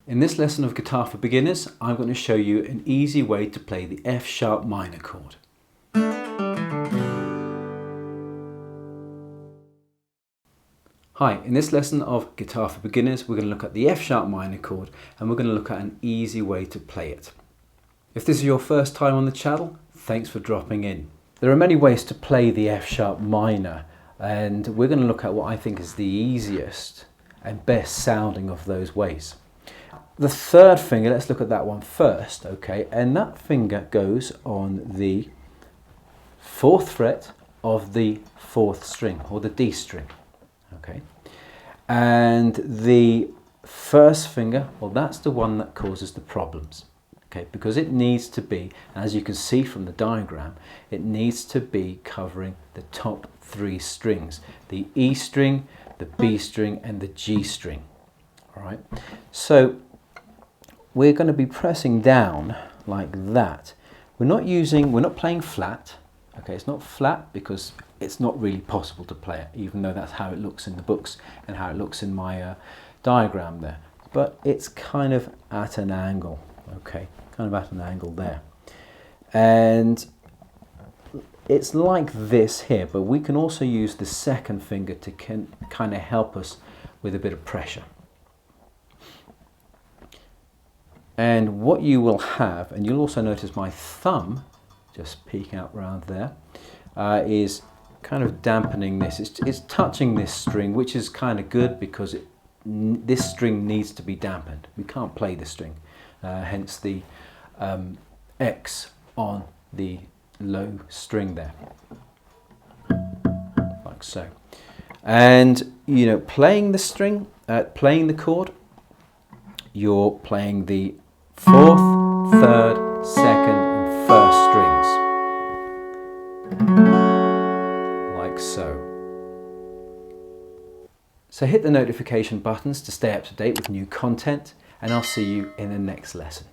In this lesson of Guitar for Beginners, I'm going to show you an easy way to play the F sharp minor chord. Hi, in this lesson of Guitar for Beginners, we're going to look at the F sharp minor chord and we're going to look at an easy way to play it. If this is your first time on the channel, thanks for dropping in. There are many ways to play the F sharp minor, and we're going to look at what I think is the easiest and best sounding of those ways. The third finger, let's look at that one first, okay, and that finger goes on the 4th fret of the 4th string, or the D string, okay, and the first finger, well, that's the one that causes the problems, okay, because it needs to be, as you can see from the diagram, it needs to be covering the top 3 strings, the E string, the B string and the G string. All right, so we're going to be pressing down like that. We're not playing flat, okay, it's not flat because it's not really possible to play it, even though that's how it looks in the books and how it looks in my diagram there, but it's kind of at an angle, okay, kind of at an angle there, and it's like this here, but we can also use the second finger to kind of help us with a bit of pressure. And what you will have, and you'll also notice my thumb just peeking out around there, is kind of dampening this. It's touching this string, which is kind of good because this string needs to be dampened. We can't play the string, hence the X on the low string there, like so. And you know, playing the string, playing the chord, you're playing the 4th, 3rd, 2nd and 1st strings, like so. So hit the notification buttons to stay up to date with new content, and I'll see you in the next lesson.